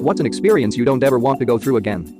What's an experience you don't ever want to go through again?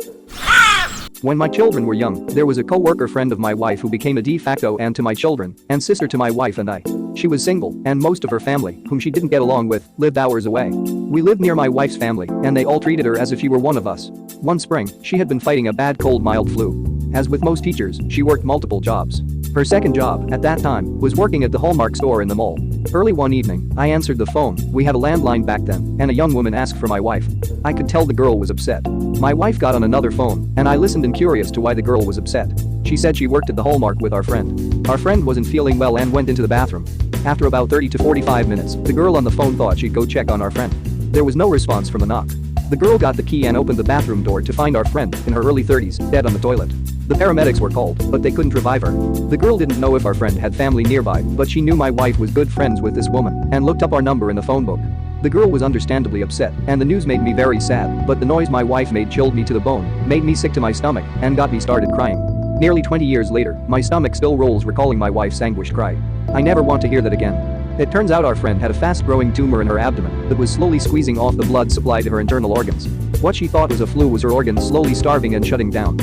When my children were young, there was a co-worker friend of my wife who became a de facto aunt to my children and sister to my wife and I. She was single, and most of her family, whom she didn't get along with, lived hours away. We lived near my wife's family, and they all treated her as if she were one of us. One spring, she had been fighting a bad cold mild flu. As with most teachers, she worked multiple jobs. Her second job, at that time, was working at the Hallmark store in the mall. Early one evening, I answered the phone. We had a landline back then, and a young woman asked for my wife. I could tell the girl was upset. My wife got on another phone, and I listened and curious to why the girl was upset. She said she worked at the Hallmark with our friend. Our friend wasn't feeling well and went into the bathroom. After about 30 to 45 minutes, the girl on the phone thought she'd go check on our friend. There was no response from the knock. The girl got the key and opened the bathroom door to find our friend, in her early 30s, dead on the toilet. The paramedics were called, but they couldn't revive her. The girl didn't know if our friend had family nearby, but she knew my wife was good friends with this woman and looked up our number in the phone book. The girl was understandably upset, and the news made me very sad, but the noise my wife made chilled me to the bone, made me sick to my stomach, and got me started crying. Nearly 20 years later, my stomach still rolls recalling my wife's anguished cry. I never want to hear that again. It turns out our friend had a fast-growing tumor in her abdomen that was slowly squeezing off the blood supply to her internal organs. What she thought was a flu was her organs slowly starving and shutting down.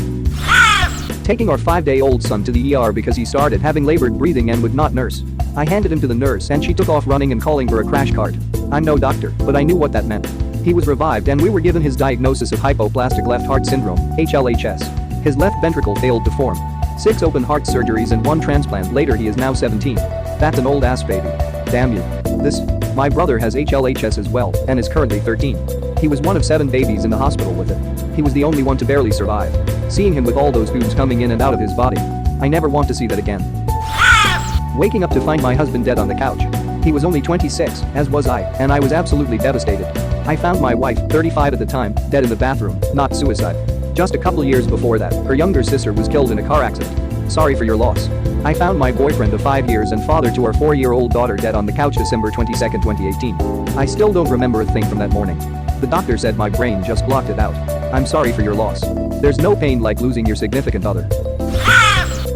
Taking our 5-day-old son to the ER because he started having labored breathing and would not nurse. I handed him to the nurse and she took off running and calling for a crash cart. I'm no doctor, but I knew what that meant. He was revived and we were given his diagnosis of hypoplastic left heart syndrome, HLHS. His left ventricle failed to form. 6 open heart surgeries and 1 transplant later. He is now 17. That's an old ass baby. Damn you. My brother has HLHS as well and is currently 13. He was one of 7 babies in the hospital with it. He was the only one to barely survive. Seeing him with all those tubes coming in and out of his body. I never want to see that again. Waking up to find my husband dead on the couch. He was only 26, as was I, and I was absolutely devastated. I found my wife, 35 at the time, dead in the bathroom, not suicide. Just a couple years before that, her younger sister was killed in a car accident. Sorry for your loss. I found my boyfriend of 5 years and father to our 4-year-old daughter dead on the couch December 22, 2018. I still don't remember a thing from that morning. The doctor said my brain just blocked it out. I'm sorry for your loss. There's no pain like losing your significant other.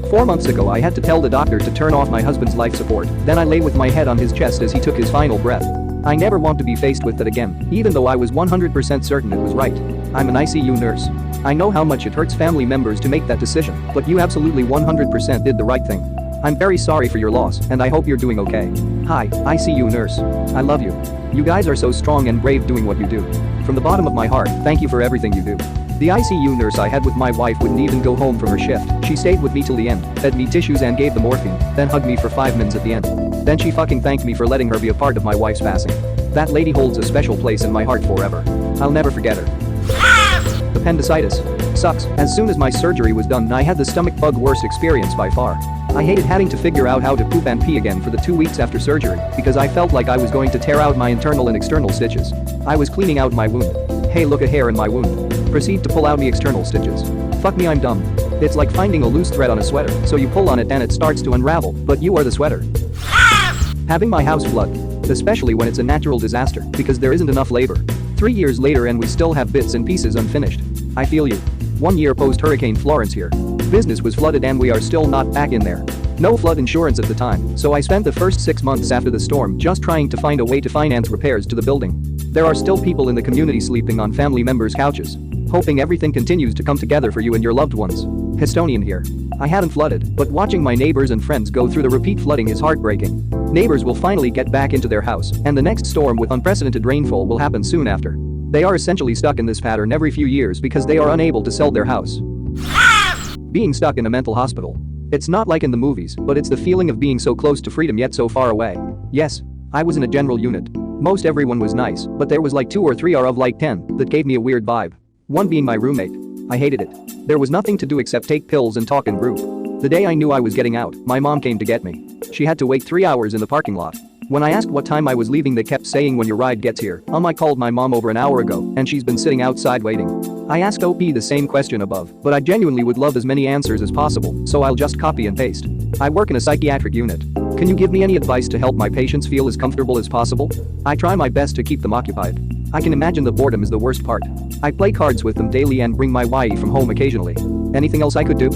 4 months ago I had to tell the doctor to turn off my husband's life support, then I lay with my head on his chest as he took his final breath. I never want to be faced with that again, even though I was 100% certain it was right. I'm an ICU nurse. I know how much it hurts family members to make that decision, but you absolutely 100% did the right thing. I'm very sorry for your loss, and I hope you're doing okay. Hi, ICU nurse. I love you. You guys are so strong and brave doing what you do. From the bottom of my heart, thank you for everything you do. The ICU nurse I had with my wife wouldn't even go home from her shift. She stayed with me till the end, fed me tissues and gave the morphine, then hugged me for 5 minutes at the end. Then she fucking thanked me for letting her be a part of my wife's passing. That lady holds a special place in my heart forever. I'll never forget her. Appendicitis. Sucks. As soon as my surgery was done, I had the stomach bug worst experience by far. I hated having to figure out how to poop and pee again for the 2 weeks after surgery because I felt like I was going to tear out my internal and external stitches. I was cleaning out my wound. Hey, look, a hair in my wound. Proceed to pull out the external stitches. Fuck me, I'm dumb. It's like finding a loose thread on a sweater, so you pull on it and it starts to unravel, but you are the sweater. Having my house flood. Especially when it's a natural disaster, because there isn't enough labor. 3 years later and we still have bits and pieces unfinished. I feel you. 1 year post Hurricane Florence here. Business was flooded and we are still not back in there. No flood insurance at the time, so I spent the first 6 months after the storm just trying to find a way to finance repairs to the building. There are still people in the community sleeping on family members' couches. Hoping everything continues to come together for you and your loved ones. Estonian here. I haven't flooded, but watching my neighbors and friends go through the repeat flooding is heartbreaking. Neighbors will finally get back into their house, and the next storm with unprecedented rainfall will happen soon after. They are essentially stuck in this pattern every few years because they are unable to sell their house. Being stuck in a mental hospital. It's not like in the movies, but it's the feeling of being so close to freedom yet so far away. Yes, I was in a general unit. Most everyone was nice, but there was like 2 or 3 out of like 10 that gave me a weird vibe. One being my roommate. I hated it. There was nothing to do except take pills and talk and group. The day I knew I was getting out, my mom came to get me. She had to wait 3 hours in the parking lot. When I asked what time I was leaving, they kept saying when your ride gets here. I called my mom over an hour ago and she's been sitting outside waiting. I asked OP the same question above, but I genuinely would love as many answers as possible, so I'll just copy and paste. I work in a psychiatric unit. Can you give me any advice to help my patients feel as comfortable as possible? I try my best to keep them occupied. I can imagine the boredom is the worst part. I play cards with them daily and bring my YE from home occasionally. Anything else I could do?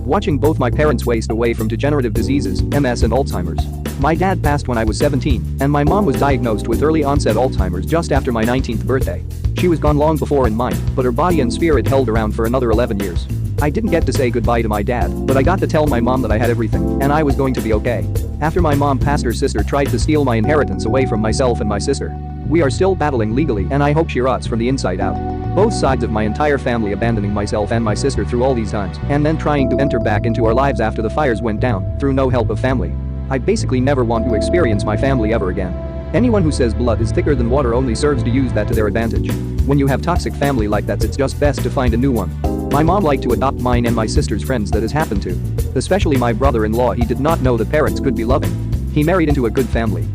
Watching both my parents waste away from degenerative diseases, MS and Alzheimer's. My dad passed when I was 17, and my mom was diagnosed with early onset Alzheimer's just after my 19th birthday. She was gone long before in mind, but her body and spirit held around for another 11 years. I didn't get to say goodbye to my dad, but I got to tell my mom that I had everything, and I was going to be okay. After my mom passed, her sister tried to steal my inheritance away from myself and my sister. We are still battling legally, and I hope she rots from the inside out. Both sides of my entire family abandoning myself and my sister through all these times, and then trying to enter back into our lives after the fires went down, through no help of family. I basically never want to experience my family ever again. Anyone who says blood is thicker than water only serves to use that to their advantage. When you have toxic family like that, it's just best to find a new one. My mom liked to adopt mine and my sister's friends that has happened to. Especially my brother-in-law, he did not know that parents could be loving. He married into a good family.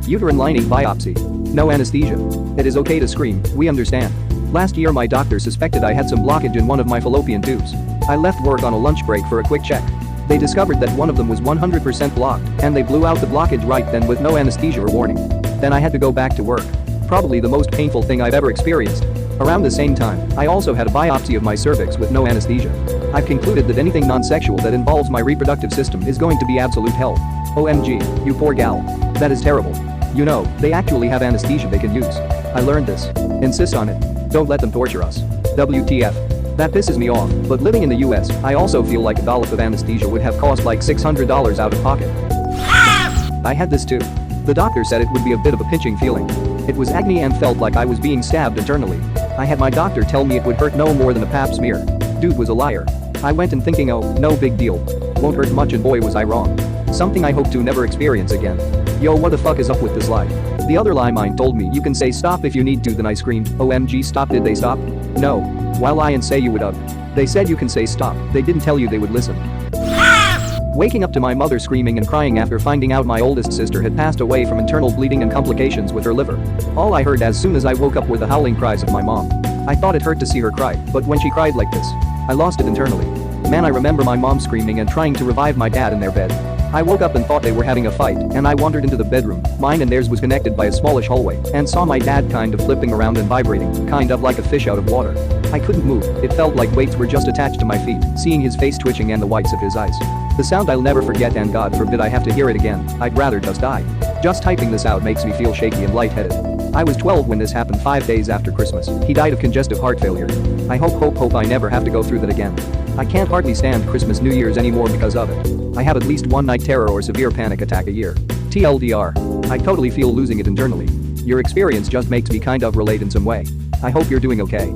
Uterine lining biopsy. No anesthesia. It is okay to scream, we understand. Last year my doctor suspected I had some blockage in one of my fallopian tubes. I left work on a lunch break for a quick check. They discovered that one of them was 100% blocked, and they blew out the blockage right then with no anesthesia or warning. Then I had to go back to work. Probably the most painful thing I've ever experienced. Around the same time, I also had a biopsy of my cervix with no anesthesia. I've concluded that anything non-sexual that involves my reproductive system is going to be absolute hell. OMG, you poor gal. That is terrible. You know, they actually have anesthesia they can use. I learned this. Insist on it. Don't let them torture us. WTF. That pisses me off, but living in the US, I also feel like a dollop of anesthesia would have cost like $600 out of pocket. I had this too. The doctor said it would be a bit of a pinching feeling. It was agony and felt like I was being stabbed internally. I had my doctor tell me it would hurt no more than a pap smear. Dude was a liar. I went in thinking, oh, no big deal. Won't hurt much, and boy was I wrong. Something I hope to never experience again. Yo, what the fuck is up with this lie? The other lie mine told me you can say stop if you need to, then I screamed, OMG, stop. Did they stop? No. Why lie and say you would have? They said you can say stop, they didn't tell you they would listen. Waking up to my mother screaming and crying after finding out my oldest sister had passed away from internal bleeding and complications with her liver. All I heard as soon as I woke up were the howling cries of my mom. I thought it hurt to see her cry, but when she cried like this, I lost it internally. Man, I remember my mom screaming and trying to revive my dad in their bed. I woke up and thought they were having a fight, and I wandered into the bedroom. Mine and theirs was connected by a smallish hallway, and saw my dad kind of flipping around and vibrating, kind of like a fish out of water. I couldn't move, it felt like weights were just attached to my feet, seeing his face twitching and the whites of his eyes. The sound I'll never forget, and God forbid I have to hear it again. I'd rather just die. Just typing this out makes me feel shaky and lightheaded. I was 12 when this happened, 5 days after Christmas. He died of congestive heart failure. I hope I never have to go through that again. I can't hardly stand Christmas, New Year's anymore because of it. I have at least one night terror or severe panic attack a year. TLDR. I totally feel losing it internally. Your experience just makes me kind of relate in some way. I hope you're doing okay.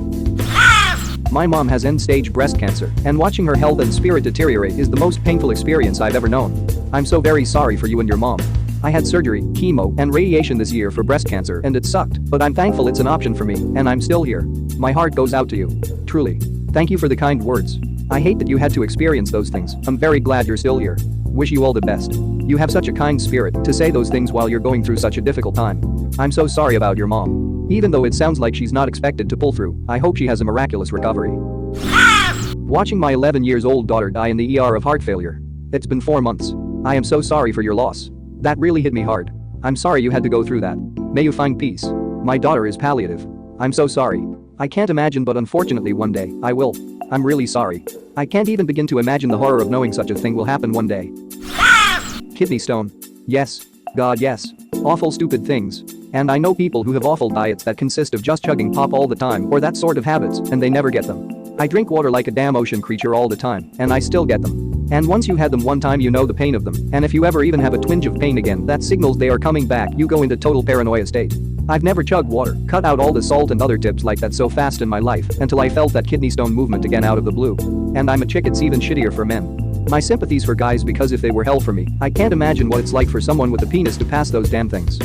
My mom has end-stage breast cancer, and watching her health and spirit deteriorate is the most painful experience I've ever known. I'm so very sorry for you and your mom. I had surgery, chemo, and radiation this year for breast cancer, and it sucked, but I'm thankful it's an option for me, and I'm still here. My heart goes out to you. Truly. Thank you for the kind words. I hate that you had to experience those things. I'm very glad you're still here. Wish you all the best. You have such a kind spirit to say those things while you're going through such a difficult time. I'm so sorry about your mom. Even though it sounds like she's not expected to pull through, I hope she has a miraculous recovery. Watching my 11-year-old daughter die in the ER of heart failure. It's been 4 months. I am so sorry for your loss. That really hit me hard. I'm sorry you had to go through that. May you find peace. My daughter is palliative. I'm so sorry. I can't imagine, but unfortunately one day, I will. I'm really sorry. I can't even begin to imagine the horror of knowing such a thing will happen one day. Kidney stone. Yes. God, yes. Awful stupid things. And I know people who have awful diets that consist of just chugging pop all the time or that sort of habits, and they never get them. I drink water like a damn ocean creature all the time, and I still get them. And once you had them one time, you know the pain of them, and if you ever even have a twinge of pain again, that signals they are coming back. You go into total paranoia state. I've never chugged water, cut out all the salt and other tips like that so fast in my life until I felt that kidney stone movement again out of the blue. And I'm a chick, it's even shittier for men. My sympathies for guys, because if they were hell for me, I can't imagine what it's like for someone with a penis to pass those damn things.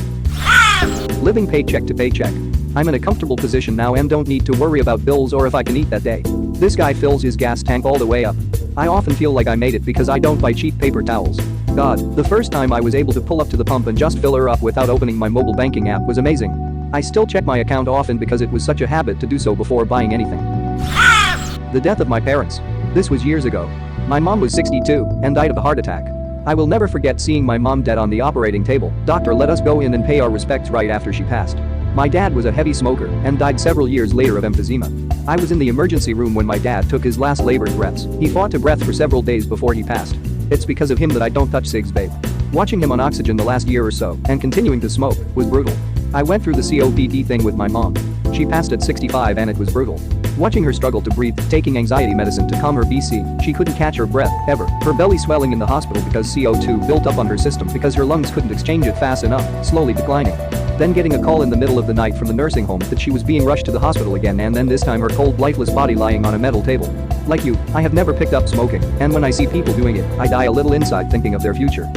Living paycheck to paycheck. I'm in a comfortable position now and don't need to worry about bills or if I can eat that day. This guy fills his gas tank all the way up. I often feel like I made it because I don't buy cheap paper towels. God, the first time I was able to pull up to the pump and just fill her up without opening my mobile banking app was amazing. I still check my account often because it was such a habit to do so before buying anything. The death of my parents. This was years ago. My mom was 62 and died of a heart attack. I will never forget seeing my mom dead on the operating table. Doctor let us go in and pay our respects right after she passed. My dad was a heavy smoker and died several years later of emphysema. I was in the emergency room when my dad took his last labored breaths. He fought to breath for several days before he passed. It's because of him that I don't touch cigs, babe. Watching him on oxygen the last year or so and continuing to smoke was brutal. I went through the COPD thing with my mom. She passed at 65 and it was brutal. Watching her struggle to breathe, taking anxiety medicine to calm her BC, she couldn't catch her breath, ever. Her belly swelling in the hospital because CO2 built up on her system because her lungs couldn't exchange it fast enough, slowly declining. Then getting a call in the middle of the night from the nursing home that she was being rushed to the hospital again, and then this time her cold, lifeless body lying on a metal table. Like you, I have never picked up smoking, and when I see people doing it, I die a little inside thinking of their future.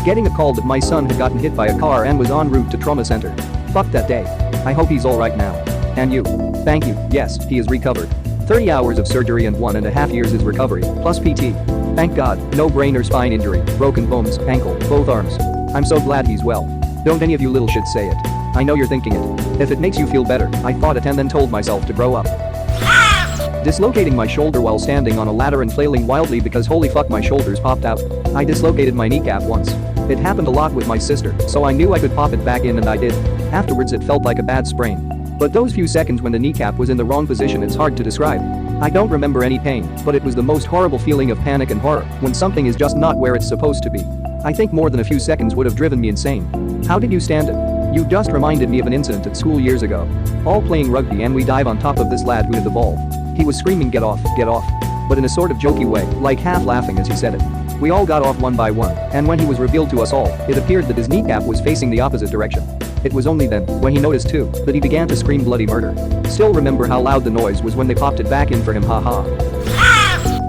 Getting a call that my son had gotten hit by a car and was en route to trauma center. Fuck that day. I hope he's alright now. And you? Thank you, yes, he is recovered. 30 hours of surgery and 1.5 years is recovery, plus PT. Thank God, no brain or spine injury, broken bones, ankle, both arms. I'm so glad he's well. Don't any of you little shits say it. I know you're thinking it. If it makes you feel better, I thought it and then told myself to grow up. Dislocating my shoulder while standing on a ladder and flailing wildly because holy fuck my shoulders popped out. I dislocated my kneecap once. It happened a lot with my sister, so I knew I could pop it back in and I did. Afterwards it felt like a bad sprain. But those few seconds when the kneecap was in the wrong position, it's hard to describe. I don't remember any pain, but it was the most horrible feeling of panic and horror when something is just not where it's supposed to be. I think more than a few seconds would have driven me insane. How did you stand it? You just reminded me of an incident at school years ago. All playing rugby and we dive on top of this lad who hit the ball. He was screaming get off, but in a sort of jokey way, like half laughing as he said it. We all got off one by one, and when he was revealed to us all, it appeared that his kneecap was facing the opposite direction. It was only then, when he noticed too, that he began to scream bloody murder. Still remember how loud the noise was when they popped it back in for him, haha.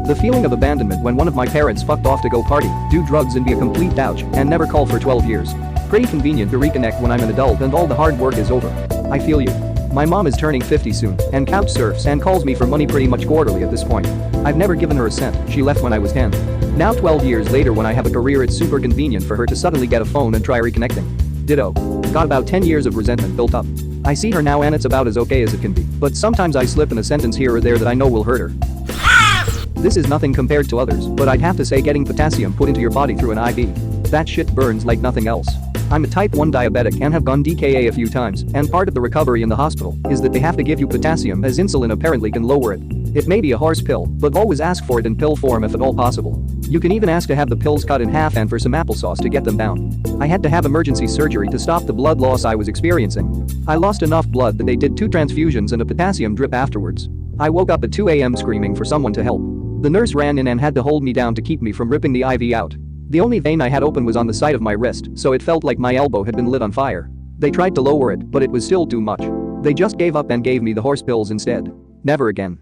The feeling of abandonment when one of my parents fucked off to go party, do drugs and be a complete douche, and never call for 12 years. Pretty convenient to reconnect when I'm an adult and all the hard work is over. I feel you. My mom is turning 50 soon, and couch surfs and calls me for money pretty much quarterly at this point. I've never given her a cent, she left when I was 10. Now 12 years later when I have a career it's super convenient for her to suddenly get a phone and try reconnecting. Ditto. Got about 10 years of resentment built up. I see her now and it's about as okay as it can be, but sometimes I slip in a sentence here or there that I know will hurt her. This is nothing compared to others, but I'd have to say getting potassium put into your body through an IV. That shit burns like nothing else. I'm a type 1 diabetic and have gone DKA a few times, and part of the recovery in the hospital is that they have to give you potassium as insulin apparently can lower it. It may be a horse pill, but always ask for it in pill form if at all possible. You can even ask to have the pills cut in half and for some applesauce to get them down. I had to have emergency surgery to stop the blood loss I was experiencing. I lost enough blood that they did 2 transfusions and a potassium drip afterwards. I woke up at 2 a.m. screaming for someone to help. The nurse ran in and had to hold me down to keep me from ripping the IV out. The only vein I had open was on the side of my wrist, so it felt like my elbow had been lit on fire. They tried to lower it, but it was still too much. They just gave up and gave me the horse pills instead. Never again.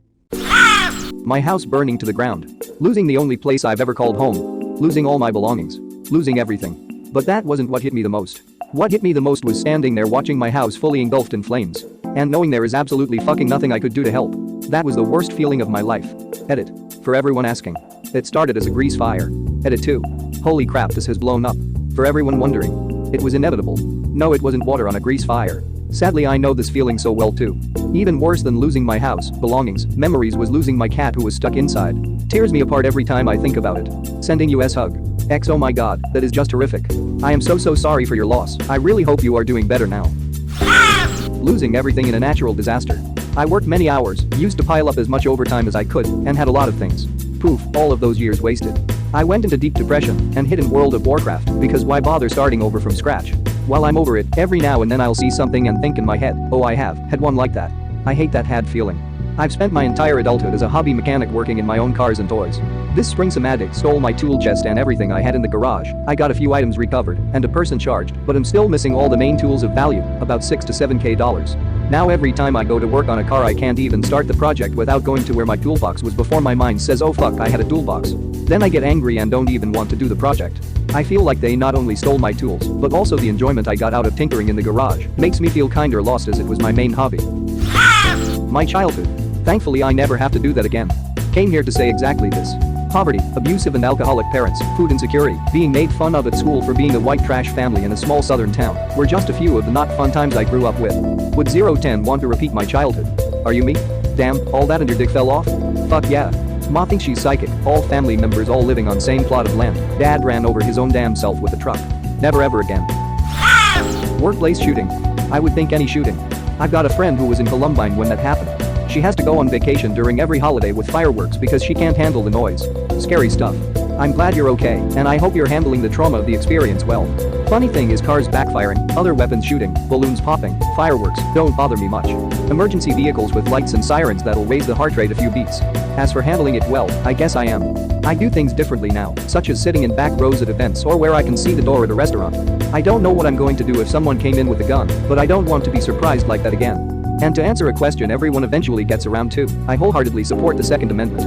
My house burning to the ground. Losing the only place I've ever called home. Losing all my belongings. Losing everything. But that wasn't what hit me the most. What hit me the most was standing there watching my house fully engulfed in flames. And knowing there is absolutely fucking nothing I could do to help. That was the worst feeling of my life. Edit. For everyone asking. It started as a grease fire. Edit 2. Holy crap, this has blown up. For everyone wondering. It was inevitable. No, it wasn't water on a grease fire. Sadly, I know this feeling so well too. Even worse than losing my house, belongings, memories was losing my cat who was stuck inside. Tears me apart every time I think about it. Sending you hug. X, oh my god, that is just horrific. I am so sorry for your loss. I really hope you are doing better now. Losing everything in a natural disaster. I worked many hours, used to pile up as much overtime as I could, and had a lot of things. Poof, all of those years wasted. I went into deep depression and hid in World of Warcraft because why bother starting over from scratch? While I'm over it, every now and then I'll see something and think in my head, oh I have had one like that. I hate that had feeling. I've spent my entire adulthood as a hobby mechanic working in my own cars and toys. This spring some addict stole my tool chest and everything I had in the garage. I got a few items recovered and a person charged, but I'm still missing all the main tools of value, about $6 to $7K. Now every time I go to work on a car I can't even start the project without going to where my toolbox was before my mind says oh fuck I had a toolbox. Then I get angry and don't even want to do the project. I feel like they not only stole my tools, but also the enjoyment I got out of tinkering in the garage makes me feel kinda lost as it was my main hobby. My childhood. Thankfully I never have to do that again. Came here to say exactly this. Poverty, abusive and alcoholic parents, food insecurity, being made fun of at school for being a white trash family in a small southern town were just a few of the not fun times I grew up with. Would 010 want to repeat my childhood? Are you me? Damn, all that and your dick fell off? Fuck yeah. Ma thinks she's psychic, all family members all living on same plot of land. Dad ran over his own damn self with a truck. Never ever again. Workplace shooting. I would think any shooting. I've got a friend who was in Columbine when that happened. She has to go on vacation during every holiday with fireworks because she can't handle the noise. Scary stuff. I'm glad you're okay, and I hope you're handling the trauma of the experience well. Funny thing is cars backfiring, other weapons shooting, balloons popping, fireworks don't bother me much. Emergency vehicles with lights and sirens that'll raise the heart rate a few beats. As for handling it well, I guess I am. I do things differently now, such as sitting in back rows at events or where I can see the door at a restaurant. I don't know what I'm going to do if someone came in with a gun, but I don't want to be surprised like that again. And to answer a question everyone eventually gets around to, I wholeheartedly support the Second Amendment.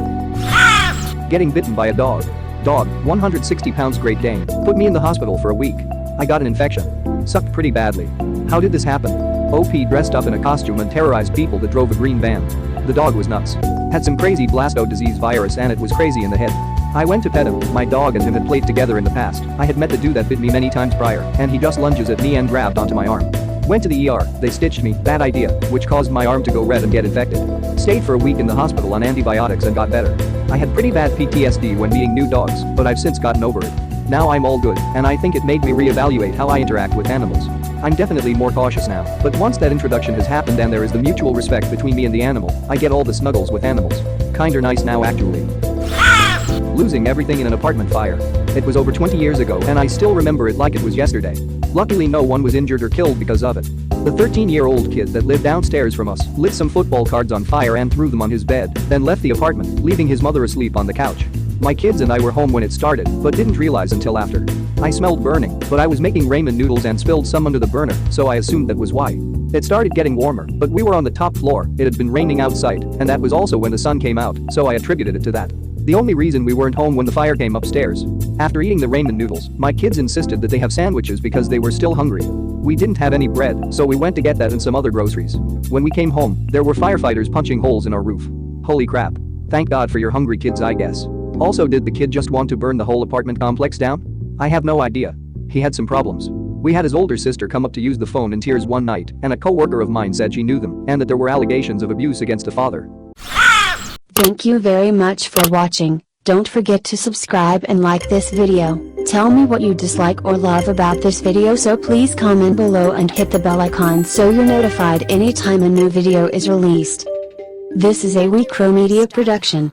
Getting bitten by a dog. Dog, 160 pounds Great Dane, put me in the hospital for a week. I got an infection. Sucked pretty badly. How did this happen? OP dressed up in a costume and terrorized people that drove a green van. The dog was nuts. Had some crazy blasto disease virus and it was crazy in the head. I went to pet him, my dog and him had played together in the past. I had met the dude that bit me many times prior, and he just lunges at me and grabbed onto my arm. Went to the ER, they stitched me, bad idea, which caused my arm to go red and get infected. Stayed for a week in the hospital on antibiotics and got better. I had pretty bad PTSD when meeting new dogs, but I've since gotten over it. Now I'm all good, and I think it made me reevaluate how I interact with animals. I'm definitely more cautious now, but once that introduction has happened and there is the mutual respect between me and the animal, I get all the snuggles with animals. Kinda nice now actually. Losing everything in an apartment fire. It was over 20 years ago and I still remember it like it was yesterday. Luckily no one was injured or killed because of it. The 13-year-old kid that lived downstairs from us lit some football cards on fire and threw them on his bed, then left the apartment, leaving his mother asleep on the couch. My kids and I were home when it started, but didn't realize until after. I smelled burning, but I was making ramen noodles and spilled some under the burner, so I assumed that was why. It started getting warmer, but we were on the top floor, it had been raining outside, and that was also when the sun came out, so I attributed it to that. The only reason we weren't home when the fire came upstairs. After eating the ramen noodles, my kids insisted that they have sandwiches because they were still hungry. We didn't have any bread, so we went to get that and some other groceries. When we came home, there were firefighters punching holes in our roof. Holy crap. Thank God for your hungry kids, I guess. Also, did the kid just want to burn the whole apartment complex down? I have no idea. He had some problems. We had his older sister come up to use the phone in tears one night, and a co-worker of mine said she knew them and that there were allegations of abuse against a father. Thank you very much for watching. Don't forget to subscribe and like this video. Tell me what you dislike or love about this video, so please comment below and hit the bell icon so you're notified anytime a new video is released. This is a We Media production.